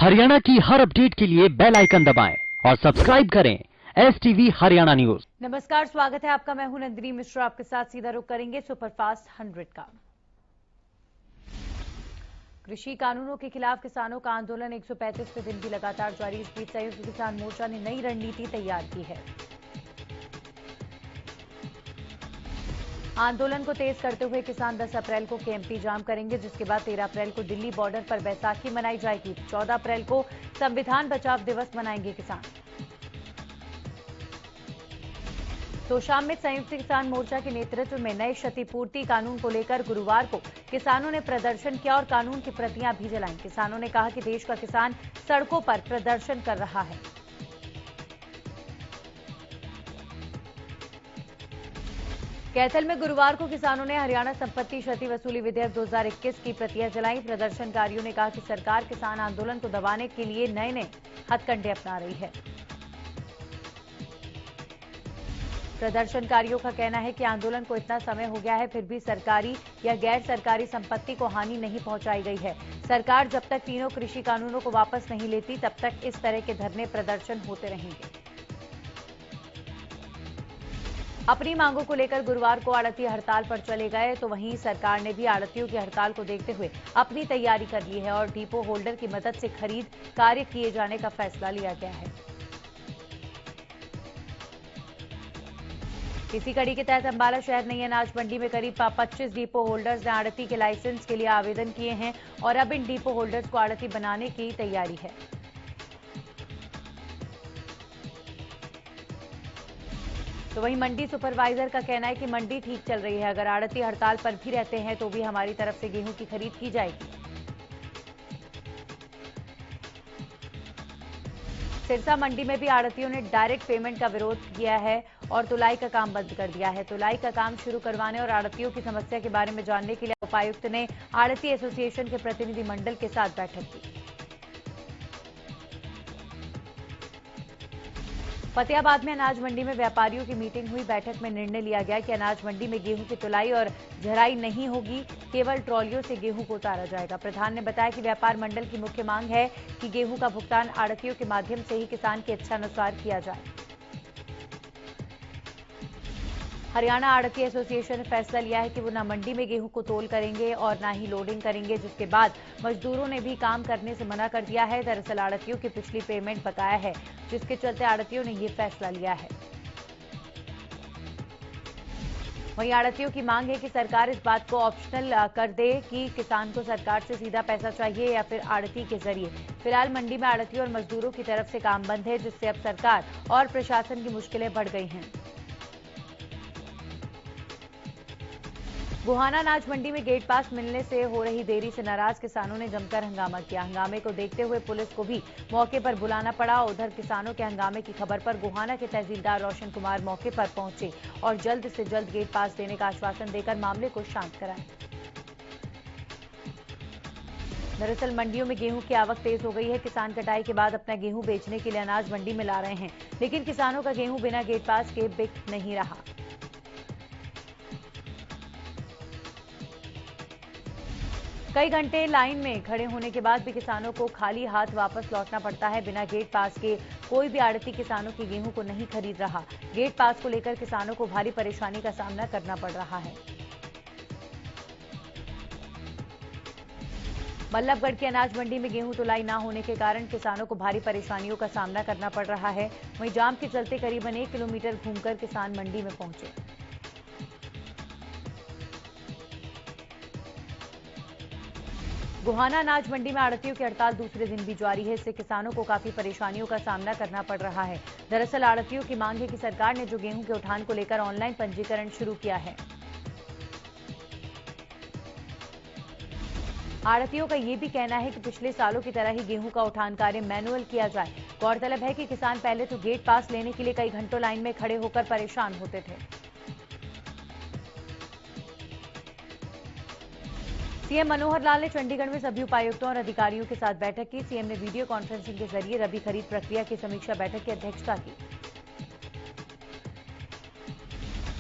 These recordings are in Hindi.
हरियाणा की हर अपडेट के लिए बेल आइकन दबाएं और सब्सक्राइब करें STV हरियाणा न्यूज। नमस्कार, स्वागत है आपका। मैं हूं नंदिनी मिश्रा। आपके साथ सीधा रुख करेंगे सुपरफास्ट 100 का। कृषि कानूनों के खिलाफ किसानों का आंदोलन 135वें दिन भी लगातार जारी। इस बीच संयुक्त किसान मोर्चा ने नई रणनीति तैयार की है। आंदोलन को तेज करते हुए किसान 10 अप्रैल को केएमपी जाम करेंगे, जिसके बाद 13 अप्रैल को दिल्ली बॉर्डर पर बैसाखी मनाई जाएगी। 14 अप्रैल को संविधान बचाव दिवस मनाएंगे किसान। तो शाम में संयुक्त किसान मोर्चा के नेतृत्व में नए क्षतिपूर्ति कानून को लेकर गुरुवार को किसानों ने प्रदर्शन किया और कानून की प्रतियां भी जलाईं। किसानों ने कहा कि देश का किसान सड़कों पर प्रदर्शन कर रहा है। कैथल में गुरुवार को किसानों ने हरियाणा संपत्ति क्षति वसूली विधेयक 2021 की प्रतियां जलाई। प्रदर्शनकारियों ने कहा कि सरकार किसान आंदोलन को दबाने के लिए नए नए हथकंडे अपना रही है। प्रदर्शनकारियों का कहना है कि आंदोलन को इतना समय हो गया है, फिर भी सरकारी या गैर सरकारी संपत्ति को हानि नहीं पहुंचाई गई है। सरकार जब तक तीनों कृषि कानूनों को वापस नहीं लेती, तब तक इस तरह के धरने प्रदर्शन होते रहेंगे। अपनी मांगों को लेकर गुरुवार को आड़ती हड़ताल पर चले गए, तो वहीं सरकार ने भी आड़तियों की हड़ताल को देखते हुए अपनी तैयारी कर ली है और डिपो होल्डर की मदद से खरीद कार्य किए जाने का फैसला लिया गया है। इसी कड़ी के तहत अंबाला शहर नई अनाज मंडी में करीब 25 डिपो होल्डर्स ने आड़ती के लाइसेंस के लिए आवेदन किए हैं और अब इन डिपो होल्डर्स को आड़ती बनाने की तैयारी है। तो वहीं मंडी सुपरवाइजर का कहना है कि मंडी ठीक चल रही है, अगर आड़ती हड़ताल पर भी रहते हैं तो भी हमारी तरफ से गेहूं की खरीद की जाएगी। सिरसा मंडी में भी आड़तियों ने डायरेक्ट पेमेंट का विरोध किया है और तुलाई का काम बंद कर दिया है। तुलाई का काम शुरू करवाने और आड़तियों की समस्या के बारे में जानने के लिए उपायुक्त ने आड़ती एसोसिएशन के प्रतिनिधि मंडल के साथ बैठक की। फतेहाबाद में अनाज मंडी में व्यापारियों की मीटिंग हुई। बैठक में निर्णय लिया गया कि अनाज मंडी में गेहूं की तुलाई और झराई नहीं होगी, केवल ट्रॉलियों से गेहूं को उतारा जाएगा। प्रधान ने बताया कि व्यापार मंडल की मुख्य मांग है कि गेहूं का भुगतान आड़तियों के माध्यम से ही किसान की इच्छानुसार किया जाए। हरियाणा आड़ती एसोसिएशन ने फैसला लिया है कि वो न मंडी में गेहूं को तोल करेंगे और न ही लोडिंग करेंगे, जिसके बाद मजदूरों ने भी काम करने से मना कर दिया है। दरअसल आड़तियों की पिछली पेमेंट बकाया है, जिसके चलते आड़तियों ने ये फैसला लिया है। वहीं आड़तियों की मांग है कि सरकार इस बात को ऑप्शनल कर दे कि किसान को सरकार से सीधा पैसा चाहिए या फिर आड़ती के जरिए। फिलहाल मंडी में आड़तियों और मजदूरों की तरफ से काम बंद है, जिससे अब सरकार और प्रशासन की मुश्किलें बढ़ गई हैं। गोहाना अनाज मंडी में गेट पास मिलने से हो रही देरी से नाराज किसानों ने जमकर हंगामा किया। हंगामे को देखते हुए पुलिस को भी मौके पर बुलाना पड़ा। उधर किसानों के हंगामे की खबर पर गोहाना के तहसीलदार रोशन कुमार मौके पर पहुंचे और जल्द से जल्द गेट पास देने का आश्वासन देकर मामले को शांत कराया। दरअसल मंडियों में गेहूं की आवक तेज हो गई है। किसान कटाई के बाद अपना गेहूं बेचने के लिए अनाज मंडी में ला रहे हैं, लेकिन किसानों का गेहूं बिना गेट पास के बिक नहीं रहा। कई घंटे लाइन में खड़े होने के बाद भी किसानों को खाली हाथ वापस लौटना पड़ता है। बिना गेट पास के कोई भी आड़ती किसानों के गेहूं को नहीं खरीद रहा। गेट पास को लेकर किसानों को भारी परेशानी का सामना करना पड़ रहा है। बल्लभगढ़ की अनाज मंडी में गेहूं तुलाई न होने के कारण किसानों को भारी परेशानियों का सामना करना पड़ रहा है। वहीं जाम के चलते करीबन 1 किलोमीटर घूमकर किसान मंडी में पहुंचे। गोहाना अनाज मंडी में आड़तियों की हड़ताल दूसरे दिन भी जारी है। इससे किसानों को काफी परेशानियों का सामना करना पड़ रहा है। दरअसल आड़तियों की मांग है कि सरकार ने जो गेहूं के उठान को लेकर ऑनलाइन पंजीकरण शुरू किया है, आड़तियों का ये भी कहना है कि पिछले सालों की तरह ही गेहूं का उठान कार्य मैनुअल किया जाए। गौरतलब है कि किसान पहले तो गेट पास लेने के लिए कई घंटों लाइन में खड़े होकर परेशान होते थे। सीएम मनोहर लाल ने चंडीगढ़ में सभी उपायुक्तों और अधिकारियों के साथ बैठक की। सीएम ने वीडियो कॉन्फ्रेंसिंग के जरिए रबी खरीद प्रक्रिया की समीक्षा बैठक की अध्यक्षता की।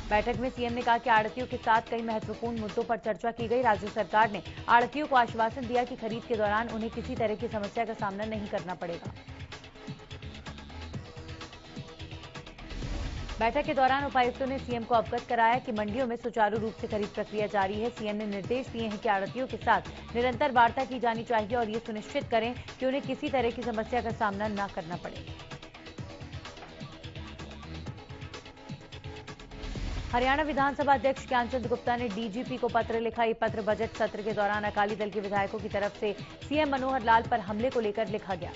बैठक में सीएम ने कहा कि आढ़तियों के साथ कई महत्वपूर्ण मुद्दों पर चर्चा की गई। राज्य सरकार ने आढ़तियों को आश्वासन दिया कि खरीद के दौरान उन्हें किसी तरह की समस्या का सामना नहीं करना पड़ेगा। बैठक के दौरान उपायुक्तों ने सीएम को अवगत कराया कि मंडियों में सुचारू रूप से खरीद प्रक्रिया जारी है। सीएम ने निर्देश दिए हैं कि आढ़तियों के साथ निरंतर वार्ता की जानी चाहिए और ये सुनिश्चित करें कि उन्हें किसी तरह की समस्या का सामना न करना पड़े। हरियाणा विधानसभा अध्यक्ष ज्ञानचंद गुप्ता ने डीजीपी को पत्र लिखा। ये पत्र बजट सत्र के दौरान अकाली दल के विधायकों की तरफ से सीएम मनोहर लाल पर हमले को लेकर लिखा गया।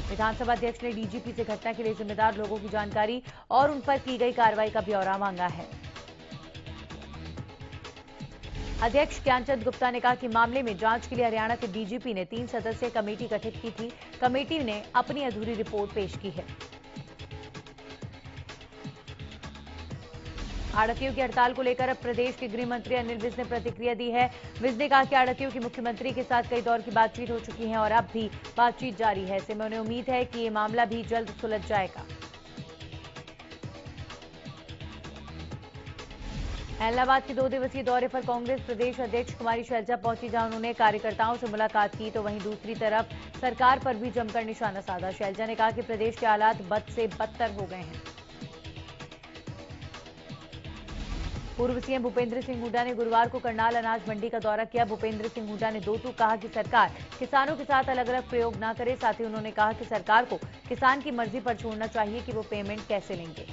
विधानसभा अध्यक्ष ने डीजीपी से घटना के लिए जिम्मेदार लोगों की जानकारी और उन पर की गई कार्रवाई का ब्यौरा मांगा है। अध्यक्ष ज्ञानचंद गुप्ता ने कहा कि मामले में जांच के लिए हरियाणा के डीजीपी ने 3 सदस्यीय कमेटी गठित की थी। कमेटी ने अपनी अधूरी रिपोर्ट पेश की है। आढ़तियों की हड़ताल को लेकर अब प्रदेश के गृह मंत्री अनिल विज ने प्रतिक्रिया दी है। विज ने कहा कि आढ़तियों की मुख्यमंत्री के साथ कई दौर की बातचीत हो चुकी है और अब भी बातचीत जारी है। ऐसे में उन्हें उम्मीद है कि ये मामला भी जल्द सुलझ जाएगा। इलाहाबाद के 2 दिवसीय दौरे पर कांग्रेस प्रदेश अध्यक्ष कुमारी शैलजा पहुंची, जहां उन्होंने कार्यकर्ताओं से मुलाकात की। तो वहीं दूसरी तरफ सरकार पर भी जमकर निशाना साधा। शैलजा ने कहा कि प्रदेश के हालात बद से बदतर हो गए हैं। पूर्व सीएम भूपेंद्र सिंह हुड्डा ने गुरुवार को करनाल अनाज मंडी का दौरा किया। भूपेंद्र सिंह हुड्डा ने 2 टूक कहा कि सरकार किसानों के साथ अलग अलग प्रयोग न करे। साथ ही उन्होंने कहा कि सरकार को किसान की मर्जी पर छोड़ना चाहिए कि वो पेमेंट कैसे लेंगे।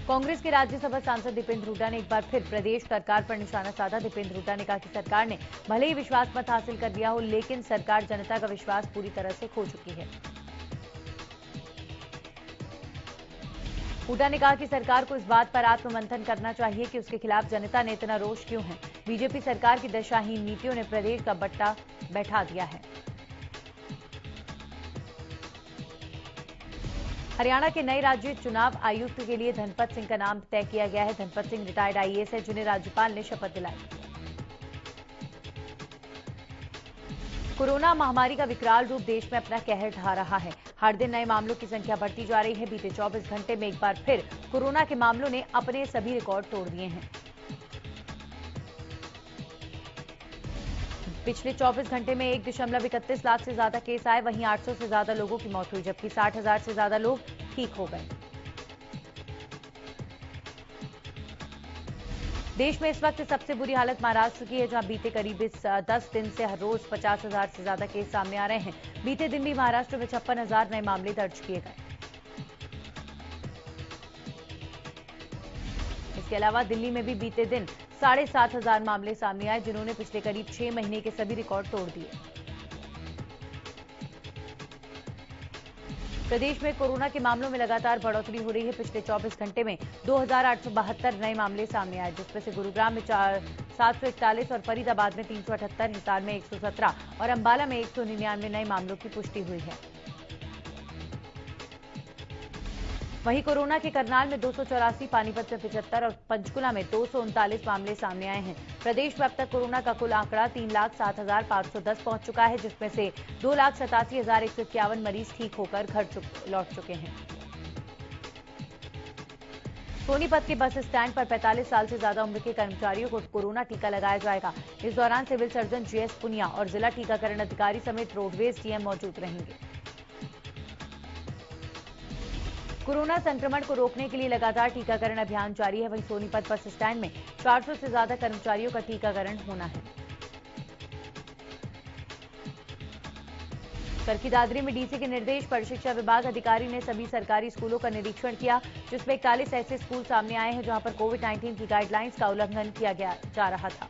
कांग्रेस के राज्यसभा सांसद दीपेंद्र हुड्डा ने एक बार फिर प्रदेश सरकार पर निशाना साधा। दीपेंद्र हुड्डा ने कहा कि सरकार ने भले ही विश्वास मत हासिल कर लिया हो, लेकिन सरकार जनता का विश्वास पूरी तरह से खो चुकी है। हुड्डा ने कहा कि सरकार को इस बात पर आत्ममंथन करना चाहिए कि उसके खिलाफ जनता ने इतना रोष क्यों है। बीजेपी सरकार की दशाहीन नीतियों ने प्रदेश का बट्टा बैठा दिया है। हरियाणा के नए राज्य चुनाव आयुक्त के लिए धनपत सिंह का नाम तय किया गया है। धनपत सिंह रिटायर्ड आईएएस है, जिन्हें राज्यपाल ने शपथ दिलाई। कोरोना महामारी का विकराल रूप देश में अपना कहर ढा रहा है। हर दिन नए मामलों की संख्या बढ़ती जा रही है। बीते 24 घंटे में एक बार फिर कोरोना के मामलों ने अपने सभी रिकॉर्ड तोड़ दिए हैं। पिछले 24 घंटे में 1.31 लाख से ज्यादा केस आए। वहीं 800 से ज्यादा लोगों की मौत हुई, जबकि 60,000 से ज्यादा लोग ठीक हो गए। देश में इस वक्त सबसे बुरी हालत महाराष्ट्र की है, जहां बीते करीब 10 दिन से हर रोज 50,000 से ज्यादा केस सामने आ रहे हैं। बीते दिन भी महाराष्ट्र में 56,000 नए मामले दर्ज किए गए। इसके अलावा दिल्ली में भी बीते दिन 7,500 मामले सामने आए, जिन्होंने पिछले करीब 6 महीने के सभी रिकॉर्ड तोड़ दिए। प्रदेश में कोरोना के मामलों में लगातार बढ़ोतरी हो रही है। पिछले 24 घंटे में 2,872 नए मामले सामने आए, जिसमें से गुरुग्राम में 741 और फरीदाबाद में 378, हिसार में 117 और अंबाला में 199 नए मामलों की पुष्टि हुई है। वहीं कोरोना के करनाल में 284, पानीपत में 75 और पंचकुला में 239 मामले सामने आए हैं। प्रदेश में अब तक कोरोना का कुल आंकड़ा 3,07,510 पहुंच चुका है, जिसमें से 2,87,151 मरीज ठीक होकर घर लौट चुके हैं। सोनीपत के बस स्टैंड पर 45 साल से ज्यादा उम्र के कर्मचारियों को कोरोना टीका लगाया जाएगा। इस दौरान सिविल सर्जन जीएस पुनिया और जिला टीकाकरण अधिकारी समेत रोडवेज डीएम मौजूद रहेंगे। कोरोना संक्रमण को रोकने के लिए लगातार टीकाकरण अभियान जारी है। वहीं सोनीपत बस स्टैंड में 400 से ज्यादा कर्मचारियों का टीकाकरण होना है। करकी दादरी में डीसी के निर्देश पर शिक्षा विभाग अधिकारी ने सभी सरकारी स्कूलों का निरीक्षण किया, जिसमें 41 ऐसे स्कूल सामने आए हैं जहां पर कोविड-19 की गाइडलाइंस का उल्लंघन किया जा रहा था।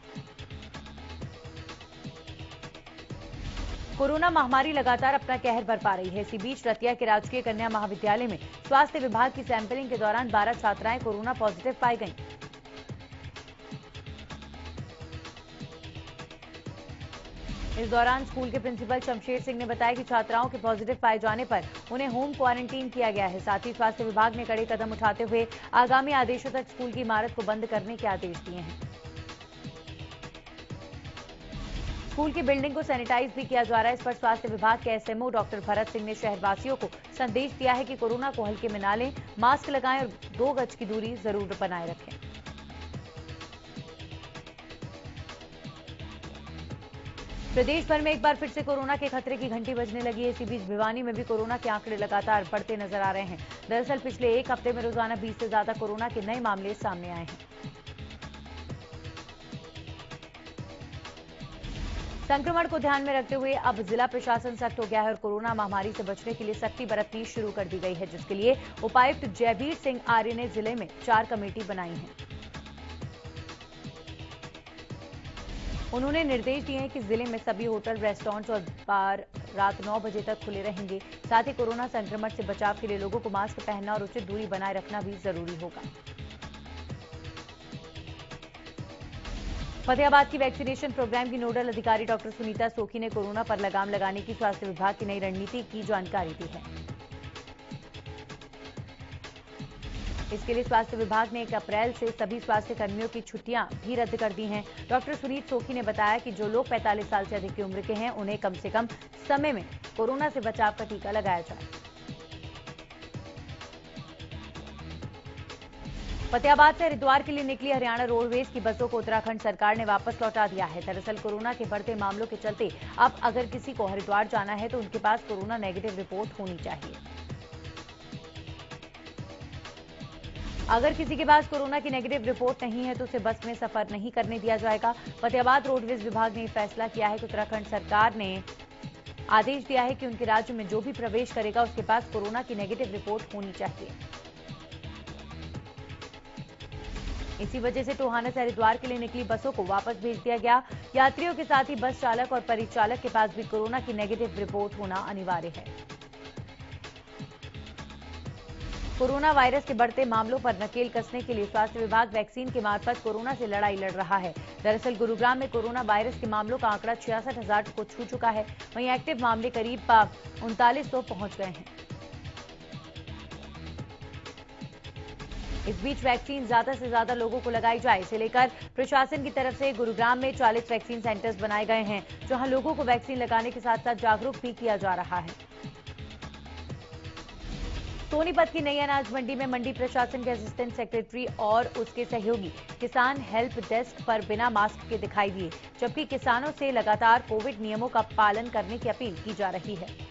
कोरोना महामारी लगातार अपना कहर बरपा रही है। इसी बीच रतिया के राजकीय कन्या महाविद्यालय में स्वास्थ्य विभाग की सैंपलिंग के दौरान 12 छात्राएं कोरोना पॉजिटिव पाई गईं। इस दौरान स्कूल के प्रिंसिपल शमशेर सिंह ने बताया कि छात्राओं के पॉजिटिव पाए जाने पर उन्हें होम क्वारंटीन किया गया है। साथ ही स्वास्थ्य विभाग ने कड़े कदम उठाते हुए आगामी आदेशों तक स्कूल की इमारत को बंद करने के आदेश दिए हैं। स्कूल की बिल्डिंग को सैनिटाइज भी किया जा रहा है। इस पर स्वास्थ्य विभाग के एसएमओ डॉक्टर भरत सिंह ने शहरवासियों को संदेश दिया है कि कोरोना को हल्के में ना लें, मास्क लगाएं और 2 गज की दूरी जरूर बनाए रखें। प्रदेश भर में एक बार फिर से कोरोना के खतरे की घंटी बजने लगी है। इसी बीच भिवानी में भी कोरोना के आंकड़े लगातार बढ़ते नजर आ रहे हैं। दरअसल पिछले एक हफ्ते में रोजाना 20 से ज्यादा कोरोना के नए मामले सामने आए हैं। संक्रमण को ध्यान में रखते हुए अब जिला प्रशासन सख्त हो गया है और कोरोना महामारी से बचने के लिए सख्ती बरतनी शुरू कर दी गई है, जिसके लिए उपायुक्त जयवीर सिंह आर्य ने जिले में 4 कमेटी बनाई है। उन्होंने निर्देश दिए हैं कि जिले में सभी होटल, रेस्टोरेंट्स और बार रात 9 बजे तक खुले रहेंगे। साथ ही कोरोना संक्रमण से बचाव के लिए लोगों को मास्क पहनना और उचित दूरी बनाए रखना भी जरूरी होगा। फतेहाबाद की वैक्सीनेशन प्रोग्राम की नोडल अधिकारी डॉक्टर सुनीता सोखी ने कोरोना पर लगाम लगाने की स्वास्थ्य विभाग की नई रणनीति की जानकारी दी है। इसके लिए स्वास्थ्य विभाग ने 1 अप्रैल से सभी स्वास्थ्य कर्मियों की छुट्टियां भी रद्द कर दी हैं। डॉक्टर सुनीत सोखी ने बताया कि जो लोग 45 साल से अधिक की उम्र के हैं, उन्हें कम से कम समय में कोरोना से बचाव का टीका लगाया जाए। फतेहाबाद से हरिद्वार के लिए निकली हरियाणा रोडवेज की बसों को उत्तराखंड सरकार ने वापस लौटा दिया है। दरअसल कोरोना के बढ़ते मामलों के चलते अब अगर किसी को हरिद्वार जाना है तो उनके पास कोरोना नेगेटिव रिपोर्ट होनी चाहिए। अगर किसी के पास कोरोना की नेगेटिव रिपोर्ट नहीं है तो उसे बस में सफर नहीं करने दिया जाएगा। फतेहाबाद रोडवेज विभाग ने फैसला किया है कि उत्तराखंड सरकार ने आदेश दिया है कि उनके राज्य में जो भी प्रवेश करेगा उसके पास कोरोना की नेगेटिव रिपोर्ट होनी चाहिए। इसी वजह से टोहाना से हरिद्वार के लिए निकली बसों को वापस भेज दिया गया। यात्रियों के साथ ही बस चालक और परिचालक के पास भी कोरोना की नेगेटिव रिपोर्ट होना अनिवार्य है। कोरोना वायरस के बढ़ते मामलों पर नकेल कसने के लिए स्वास्थ्य विभाग वैक्सीन के मार्फत कोरोना से लड़ाई लड़ रहा है। दरअसल गुरुग्राम में कोरोना वायरस के मामलों का आंकड़ा 66,000 को छू चुका है। वहीं एक्टिव मामले करीब 3900 पहुंच गए हैं। इस बीच वैक्सीन ज्यादा से ज्यादा लोगों को लगाई जाए, इसे लेकर प्रशासन की तरफ से गुरुग्राम में 40 वैक्सीन सेंटर्स बनाए गए हैं, जहां लोगों को वैक्सीन लगाने के साथ साथ जागरूक भी किया जा रहा है। सोनीपत की नई अनाज मंडी में मंडी प्रशासन के असिस्टेंट सेक्रेटरी और उसके सहयोगी किसान हेल्प डेस्क पर बिना मास्क के दिखाई दिए, जबकि किसानों से लगातार कोविड नियमों का पालन करने की अपील की जा रही है।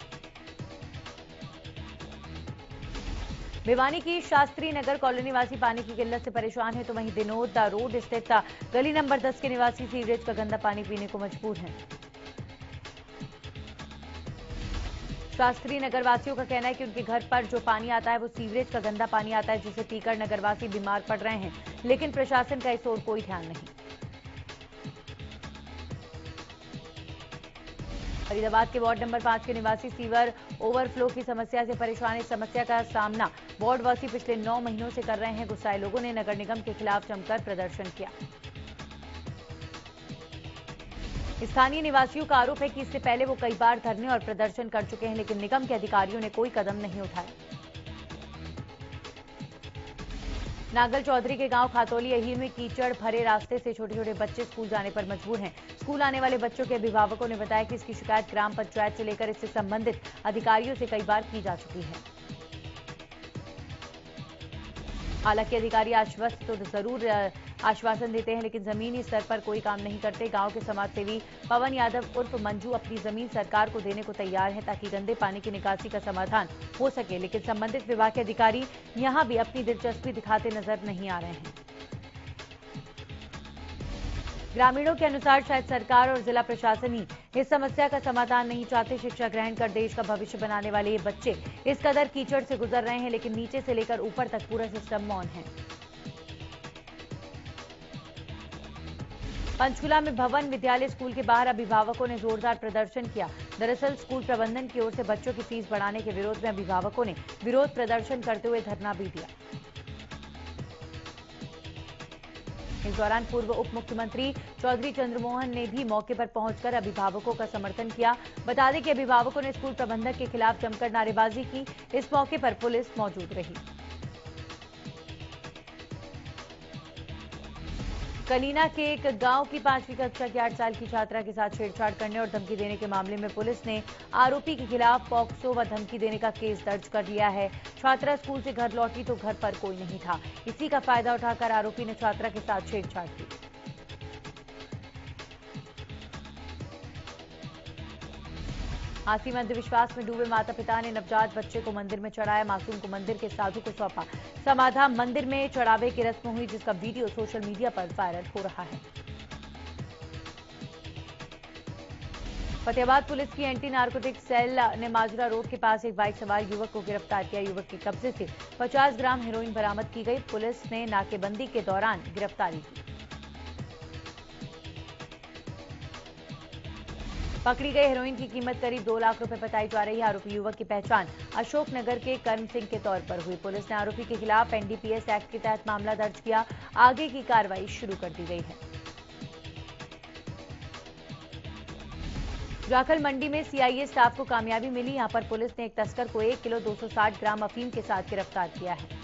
भिवानी की शास्त्री नगर कॉलोनी निवासी पानी की किल्लत से परेशान है, तो वहीं दिनोद रोड स्थित गली नंबर 10 के निवासी सीवरेज का गंदा पानी पीने को मजबूर हैं। शास्त्री नगर वासियों का कहना है कि उनके घर पर जो पानी आता है वो सीवरेज का गंदा पानी आता है, जिससे पीकर नगरवासी बीमार पड़ रहे हैं, लेकिन प्रशासन का इस ओर कोई ध्यान नहीं। फरीदाबाद के वार्ड नंबर 5 के निवासी सीवर ओवरफ्लो की समस्या से परेशान। इस समस्या का सामना वार्डवासी पिछले 9 महीनों से कर रहे हैं। गुस्साए लोगों ने नगर निगम के खिलाफ जमकर प्रदर्शन किया। स्थानीय निवासियों का आरोप है कि इससे पहले वो कई बार धरने और प्रदर्शन कर चुके हैं, लेकिन निगम के अधिकारियों ने कोई कदम नहीं उठाया। नागल चौधरी के गांव खातौली अहीर में कीचड़ भरे रास्ते से छोटे छोटे बच्चे स्कूल जाने पर मजबूर हैं। स्कूल आने वाले बच्चों के अभिभावकों ने बताया कि इसकी शिकायत ग्राम पंचायत से लेकर इससे संबंधित अधिकारियों से कई बार की जा चुकी है। हालांकि अधिकारी आश्वस्त तो जरूर आश्वासन देते हैं, लेकिन जमीनी स्तर पर कोई काम नहीं करते। गांव के समाजसेवी पवन यादव उर्फ मंजू अपनी जमीन सरकार को देने को तैयार है ताकि गंदे पानी की निकासी का समाधान हो सके, लेकिन संबंधित विभाग के अधिकारी यहां भी अपनी दिलचस्पी दिखाते नजर नहीं आ रहे हैं। ग्रामीणों के अनुसार शायद सरकार और जिला प्रशासन ही इस समस्या का समाधान नहीं चाहते। शिक्षा ग्रहण कर देश का भविष्य बनाने वाले ये बच्चे इस कदर कीचड़ से गुजर रहे हैं, लेकिन नीचे से लेकर ऊपर तक पूरा सिस्टम मौन है। पंचकुला में भवन विद्यालय स्कूल के बाहर अभिभावकों ने जोरदार प्रदर्शन किया। दरअसल स्कूल प्रबंधन की ओर से बच्चों की फीस बढ़ाने के विरोध में अभिभावकों ने विरोध प्रदर्शन करते हुए धरना भी दिया। इस दौरान पूर्व उप मुख्यमंत्री चौधरी चंद्रमोहन ने भी मौके पर पहुंचकर अभिभावकों का समर्थन किया। बता दें कि अभिभावकों ने स्कूल प्रबंधक के खिलाफ जमकर नारेबाजी की। इस मौके पर पुलिस मौजूद रही। कलीना के एक गांव की 5वीं कक्षा की 8 साल की छात्रा के साथ छेड़छाड़ करने और धमकी देने के मामले में पुलिस ने आरोपी के खिलाफ पॉक्सो व धमकी देने का केस दर्ज कर लिया है। छात्रा स्कूल से घर लौटी तो घर पर कोई नहीं था। इसी का फायदा उठाकर आरोपी ने छात्रा के साथ छेड़छाड़ की। आसिम अंधविश्वास में डूबे माता पिता ने नवजात बच्चे को मंदिर में चढ़ाया। मासूम को मंदिर के साधु को सौंपा। समाधान मंदिर में चढ़ावे की रस्म हुई, जिसका वीडियो सोशल मीडिया पर वायरल हो रहा है। फतेहाबाद पुलिस की एंटी नार्कोटिक सेल ने माजरा रोड के पास एक बाइक सवार युवक को गिरफ्तार किया। युवक के कब्जे से 50 ग्राम हेरोइन बरामद की गई। पुलिस ने नाकेबंदी के दौरान गिरफ्तारी की। पकड़ी गई हेरोइन की कीमत करीब 2 लाख रुपए बताई जा रही है। आरोपी युवक की पहचान अशोकनगर के कर्म सिंह के तौर पर हुई। पुलिस ने आरोपी के खिलाफ एनडीपीएस एक्ट के तहत मामला दर्ज किया। आगे की कार्रवाई शुरू कर दी गई है। जाखल मंडी में सीआईए स्टाफ को कामयाबी मिली। यहां पर पुलिस ने एक तस्कर को 1 किलो 260 ग्राम अफीम के साथ गिरफ्तार किया है।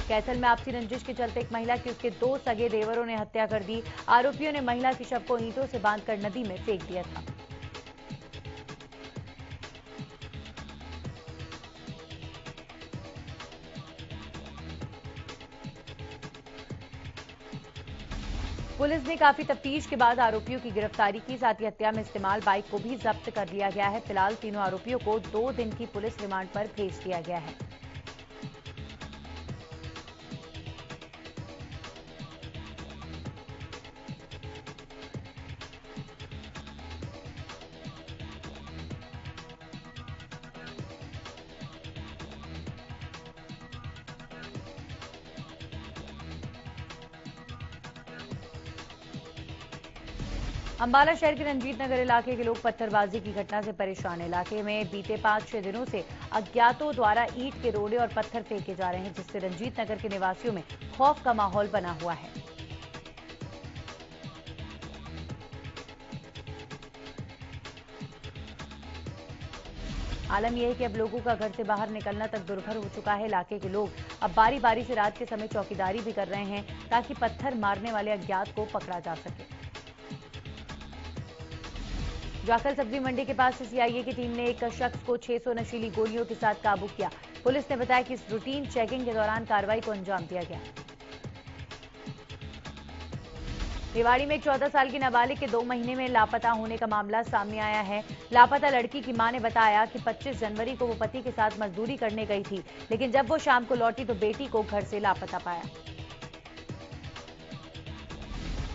कैथल में आपसी रंजिश के चलते एक महिला की उसके 2 सगे देवरों ने हत्या कर दी। आरोपियों ने महिला के शव को ईंटों से बांधकर नदी में फेंक दिया था। पुलिस ने काफी तफ्तीश के बाद आरोपियों की गिरफ्तारी की। साथ ही हत्या में इस्तेमाल बाइक को भी जब्त कर लिया गया है। फिलहाल तीनों आरोपियों को 2 दिन की पुलिस रिमांड पर भेज दिया गया है। अंबाला शहर के रंजीत नगर इलाके के लोग पत्थरबाजी की घटना से परेशान हैं। इलाके में बीते 5-6 दिनों से अज्ञातों द्वारा ईंट के रोड़े और पत्थर फेंके जा रहे हैं, जिससे रंजीत नगर के निवासियों में खौफ का माहौल बना हुआ है। आलम यह है कि अब लोगों का घर से बाहर निकलना तक दुर्भर हो चुका है। इलाके के लोग अब बारी बारी से रात के समय चौकीदारी भी कर रहे हैं, ताकि पत्थर मारने वाले अज्ञात को पकड़ा जा सके। जाखल सब्जी मंडी के पास से सीआईए की टीम ने एक शख्स को 600 नशीली गोलियों के साथ काबू किया। पुलिस ने बताया कि इस रूटीन चेकिंग के दौरान कार्रवाई को अंजाम दिया गया। रेवाड़ी में एक 14 साल की नाबालिग के 2 महीने में लापता होने का मामला सामने आया है। लापता लड़की की मां ने बताया कि 25 जनवरी को वो पति के साथ मजदूरी करने गई थी, लेकिन जब वो शाम को लौटी तो बेटी को घर से लापता पाया,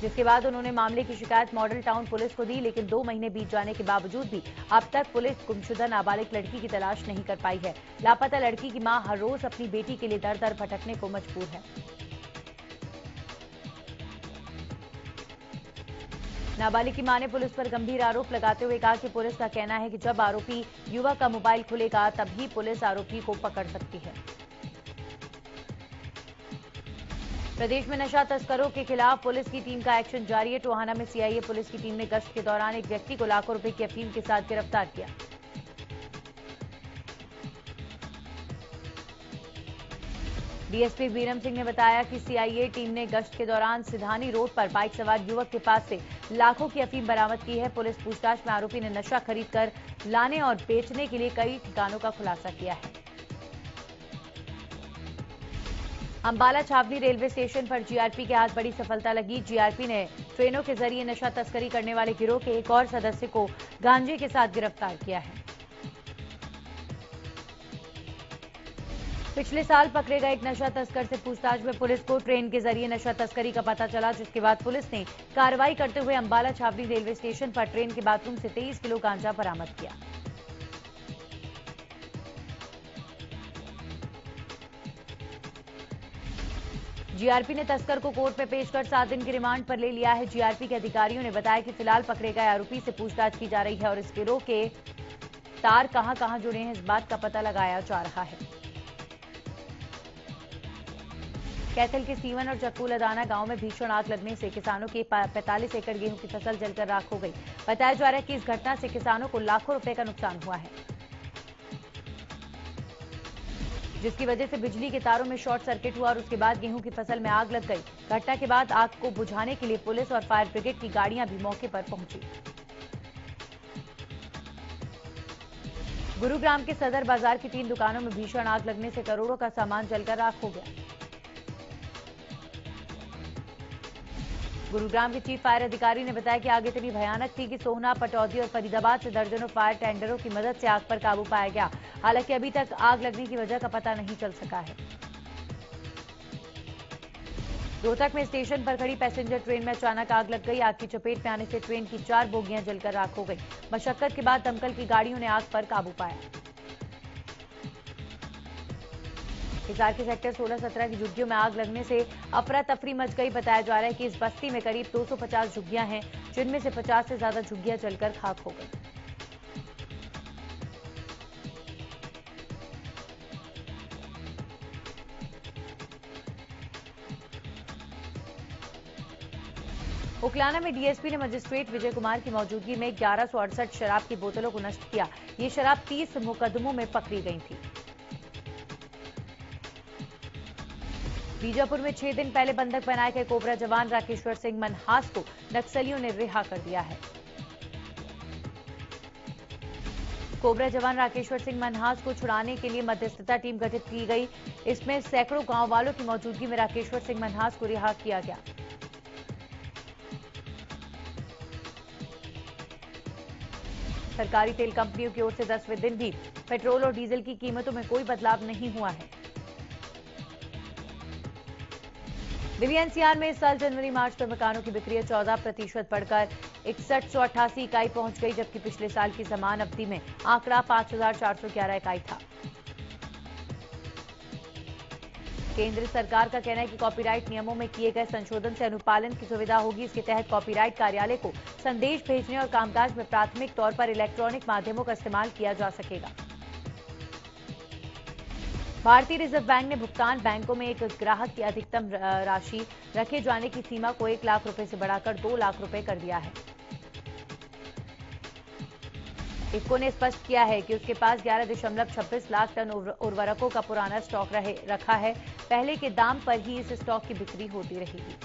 जिसके बाद उन्होंने मामले की शिकायत मॉडल टाउन पुलिस को दी। लेकिन 2 महीने बीत जाने के बावजूद भी अब तक पुलिस गुमशुदा नाबालिग लड़की की तलाश नहीं कर पाई है। लापता लड़की की मां हर रोज अपनी बेटी के लिए दर दर भटकने को मजबूर है। नाबालिग की मां ने पुलिस पर गंभीर आरोप लगाते हुए कहा कि पुलिस का कहना है कि जब आरोपी युवक का मोबाइल खुलेगा तभी पुलिस आरोपी को पकड़ सकती है। प्रदेश में नशा तस्करों के खिलाफ पुलिस की टीम का एक्शन जारी है। टोहाना में सीआईए पुलिस की टीम ने गश्त के दौरान एक व्यक्ति को लाखों रुपए की अफीम के साथ गिरफ्तार किया। डीएसपी बीरम सिंह ने बताया कि सीआईए टीम ने गश्त के दौरान सिधानी रोड पर बाइक सवार युवक के पास से लाखों की अफीम बरामद की है। पुलिस पूछताछ में आरोपी ने नशा खरीदकर लाने और बेचने के लिए कई ठिकानों का खुलासा किया है। अंबाला छावनी रेलवे स्टेशन पर जीआरपी के हाथ बड़ी सफलता लगी। जीआरपी ने ट्रेनों के जरिए नशा तस्करी करने वाले गिरोह के एक और सदस्य को गांजे के साथ गिरफ्तार किया है। पिछले साल पकड़े गए एक नशा तस्कर से पूछताछ में पुलिस को ट्रेन के जरिए नशा तस्करी का पता चला, जिसके बाद पुलिस ने कार्रवाई करते हुए अंबाला छावनी रेलवे स्टेशन पर ट्रेन के बाथरूम से 23 किलो गांजा बरामद किया। जीआरपी ने तस्कर को कोर्ट में पेश कर 7 दिन की रिमांड पर ले लिया है। जीआरपी के अधिकारियों ने बताया कि फिलहाल पकड़े गए आरोपी से पूछताछ की जा रही है और इस गिरोह के तार कहां-कहां जुड़े हैं, इस बात का पता लगाया जा रहा है। कैथल के सीवन और चक्कू लदाना गांव में भीषण आग लगने से किसानों की 45 एकड़ गेहूं की फसल जलकर राख हो गई। बताया जा रहा है कि इस घटना से किसानों को लाखों रुपए का नुकसान हुआ है। जिसकी वजह से बिजली के तारों में शॉर्ट सर्किट हुआ और उसके बाद गेहूं की फसल में आग लग गई। घटना के बाद आग को बुझाने के लिए पुलिस और फायर ब्रिगेड की गाड़ियां भी मौके पर पहुंची। गुरुग्राम के सदर बाजार की 3 दुकानों में भीषण आग लगने से करोड़ों का सामान जलकर राख हो गया। गुरुग्राम के चीफ फायर अधिकारी ने बताया कि आग इतनी भयानक थी कि सोहना, पटौदी और फरीदाबाद से दर्जनों फायर टेंडरों की मदद से आग पर काबू पाया गया। हालांकि अभी तक आग लगने की वजह का पता नहीं चल सका है। रोहतक में स्टेशन पर खड़ी पैसेंजर ट्रेन में अचानक आग लग गई। आग की चपेट में आने से ट्रेन की 4 बोगियां जलकर राख हो गई। मशक्कत के बाद दमकल की गाड़ियों ने आग पर काबू पाया। हिसार के सेक्टर 16-17 की झुग्गियों में आग लगने से अफरा तफरी मच गई। बताया जा रहा है कि इस बस्ती में करीब 250 झुग्गियां हैं, जिनमें से 50 से ज्यादा झुग्गियां जलकर खाक हो गई। उकलाना में डीएसपी ने मजिस्ट्रेट विजय कुमार की मौजूदगी में 1168 शराब की बोतलों को नष्ट किया। ये शराब 30 मुकदमों में पकड़ी गई थी। बीजापुर में 6 दिन पहले बंधक बनाए गए कोबरा जवान राकेश्वर सिंह मनहास को नक्सलियों ने रिहा कर दिया है। कोबरा जवान राकेश्वर सिंह मनहास को छुड़ाने के लिए मध्यस्थता टीम गठित की गई। इसमें सैकड़ों गांव वालों की मौजूदगी में राकेश्वर सिंह मनहास को रिहा किया गया। सरकारी तेल कंपनियों की ओर से 10वें दिन भी पेट्रोल और डीजल की कीमतों में कोई बदलाव नहीं हुआ है। दिल्ली एनसीआर में इस साल जनवरी-मार्च में मकानों की बिक्री 14% बढ़कर 6188 इकाई पहुंच गई, जबकि पिछले साल की समान अवधि में आंकड़ा 5411 इकाई था। केंद्र सरकार का कहना है कि कॉपीराइट नियमों में किए गए संशोधन से अनुपालन की सुविधा होगी। इसके तहत कॉपीराइट कार्यालय को संदेश भेजने और कामकाज में प्राथमिक तौर पर इलेक्ट्रॉनिक माध्यमों का इस्तेमाल किया जा सकेगा। भारतीय रिजर्व बैंक ने भुगतान बैंकों में एक ग्राहक की अधिकतम राशि रखे जाने की सीमा को 1 लाख रुपए से बढ़ाकर 2 लाख रुपए कर दिया है। इफ्को ने स्पष्ट किया है कि उसके पास 11.26 लाख टन उर्वरकों का पुराना स्टॉक रखा है। पहले के दाम पर ही इस स्टॉक की बिक्री होती रहेगी।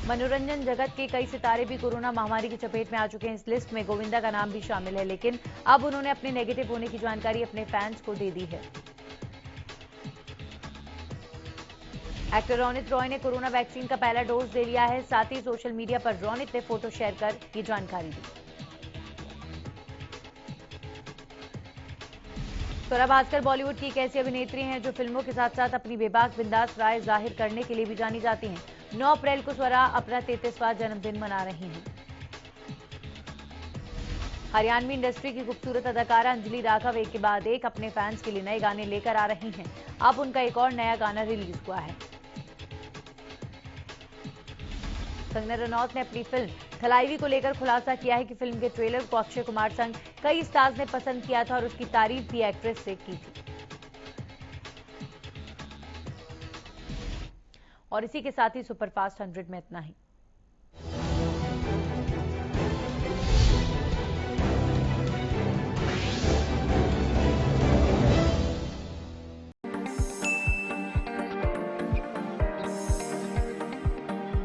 मनोरंजन जगत के कई सितारे भी कोरोना महामारी की चपेट में आ चुके हैं। इस लिस्ट में गोविंदा का नाम भी शामिल है, लेकिन अब उन्होंने अपने नेगेटिव होने की जानकारी अपने फैंस को दे दी है। एक्टर रोनित रॉय ने कोरोना वैक्सीन का पहला डोज ले लिया है। साथ ही सोशल मीडिया पर रोनित ने फोटो शेयर कर ये जानकारी दी। स्वरा भास्कर बॉलीवुड की एक ऐसी अभिनेत्री हैं जो फिल्मों के साथ साथ अपनी बेबाक बिंदास राय जाहिर करने के लिए भी जानी जाती हैं। 9 अप्रैल को स्वरा अपना 33वां जन्मदिन मना रही हैं। हरियाणवी इंडस्ट्री की खूबसूरत अदाकारा अंजलि राघव एक के बाद एक अपने फैंस के लिए नए गाने लेकर आ रही हैं। अब उनका एक और नया गाना रिलीज हुआ है। कंगना रनौत ने अपनी फिल्म थलाईवी को लेकर खुलासा किया है कि फिल्म के ट्रेलर को अक्षय कुमार संग कई स्टार्स ने पसंद किया था और उसकी तारीफ भी एक्ट्रेस से की थी। और इसी के साथ ही सुपरफास्ट 100 में इतना ही।